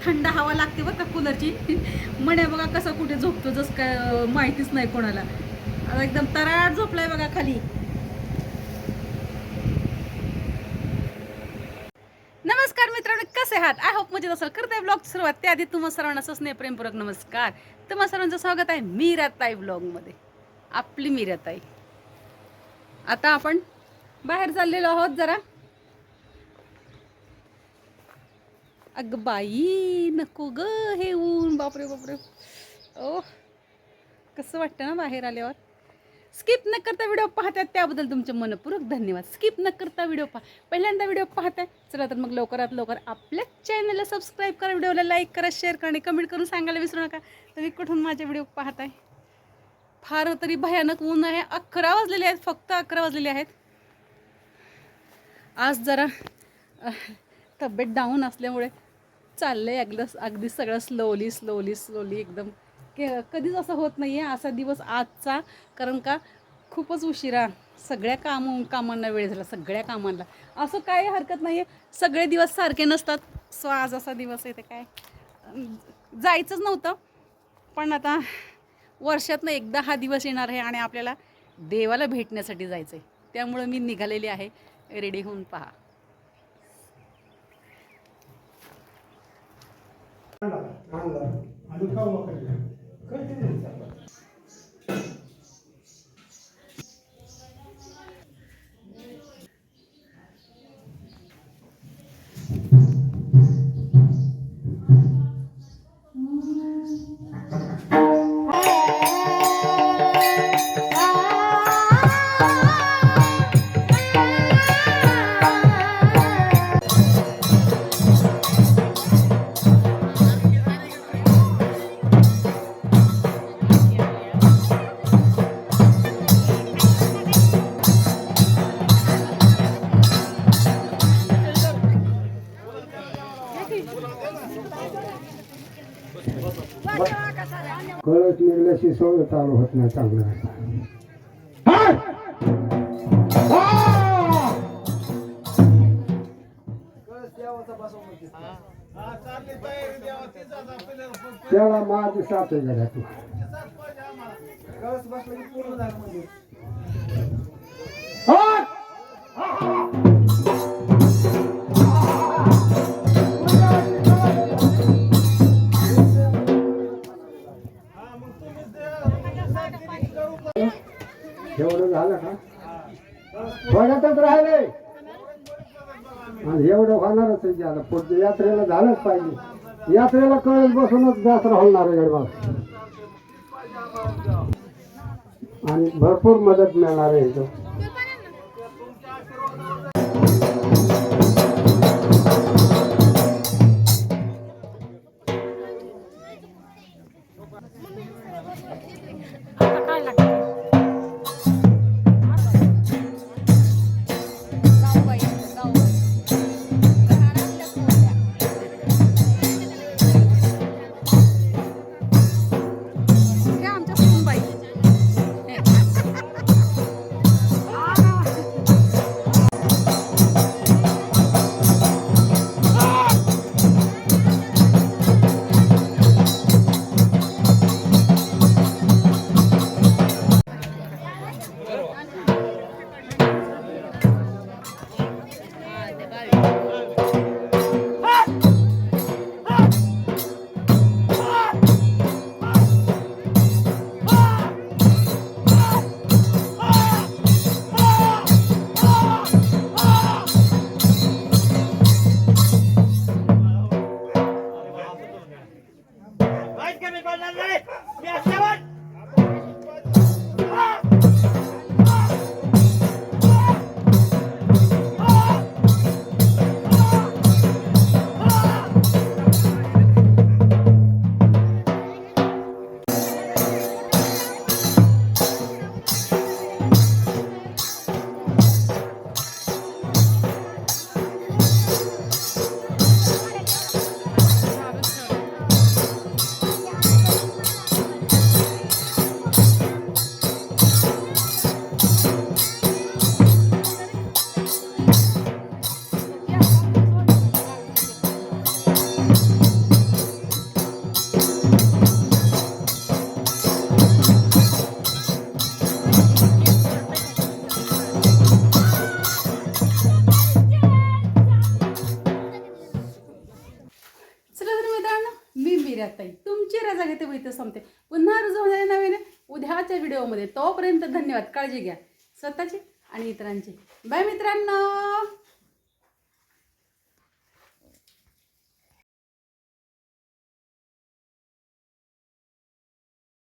थंड हवा लागते बरं का कूलरची. म्हणे बघा कसा कुठे झोपतो जसं काय माहितीच नाही कोणाला. आता एकदम तराट झोपलाय बघा खाली. नमस्कार मित्रांनो, कसे आहात? आय होप मजेत असाल. करते ब्लॉग सुरुवात त्याआधी तुम्हा सर्वांना स्नेह प्रेमपूर्वक नमस्कार. तुम्हा सर्वांचं स्वागत आहे मीराताई ब्लॉगमध्ये. आपली मीराताई. आता आपण बाहेर चाललेलो आहोत जरा. अग बाई नको ग हे ऊन, बापरे बापरे. ओ कसं वाटतं ना बाहेर आल्यावर. स्किप न करता व्हिडिओ पाहतात त्याबद्दल तुमचे मनपूर्वक धन्यवाद. स्किप न करता व्हिडिओ पहिल्यांदा व्हिडिओ पाहताय, चला तर मग लवकरात लवकर आपल्या चॅनलला सबस्क्राईब करा, व्हिडिओला लाईक करा, शेअर करा आणि कमेंट करून सांगायला विसरू नका तुम्ही कुठून माझे व्हिडिओ पाहताय. फार तरी भयानक ऊन आहे. 11 वाजलेले आहेत, फक्त 11 वाजलेले आहेत. आज जरा तब्येत डाऊन असल्यामुळे चाललंय अगदी सगळं स्लोली एकदम. कधीच असं होत नाही आहे असा दिवस आजचा, कारण का खूपच उशिरा सगळ्या कामांना वेळ झाला. सगळ्या कामांना असं काही हरकत नाही आहे, सगळे दिवस सारखे नसतात. सो आज असा दिवस आहे. ते काय जायचंच नव्हतं, पण आता वर्षातनं एकदा हा दिवस येणार आहे आणि आपल्याला देवाला भेटण्यासाठी जायचं आहे. त्यामुळं मी निघालेली आहे रेडी होऊन. पहा कळत निघल्याशी सवय चालू होत नाही चांगलं. त्याला माझी साथ आहे घरात. एवढं झालं का? थोड्यातच राहिले आणि एवढं होणारच आहे. आता पुढच्या यात्रेला झालंच पाहिजे. यात्रेला कळत बसूनच यात्रा होणार आहे गडबड, आणि भरपूर मदत मिळणार आहे इथं. तर मित्रांनो मी मीराताई तुमची रजा घेते व इथं संपते. पुन्हा रुजू होणारे नवीन उद्याच्या व्हिडिओमध्ये. तोपर्यंत धन्यवाद. काळजी घ्या स्वतःची आणि इतरांची. बाय मित्रांनो.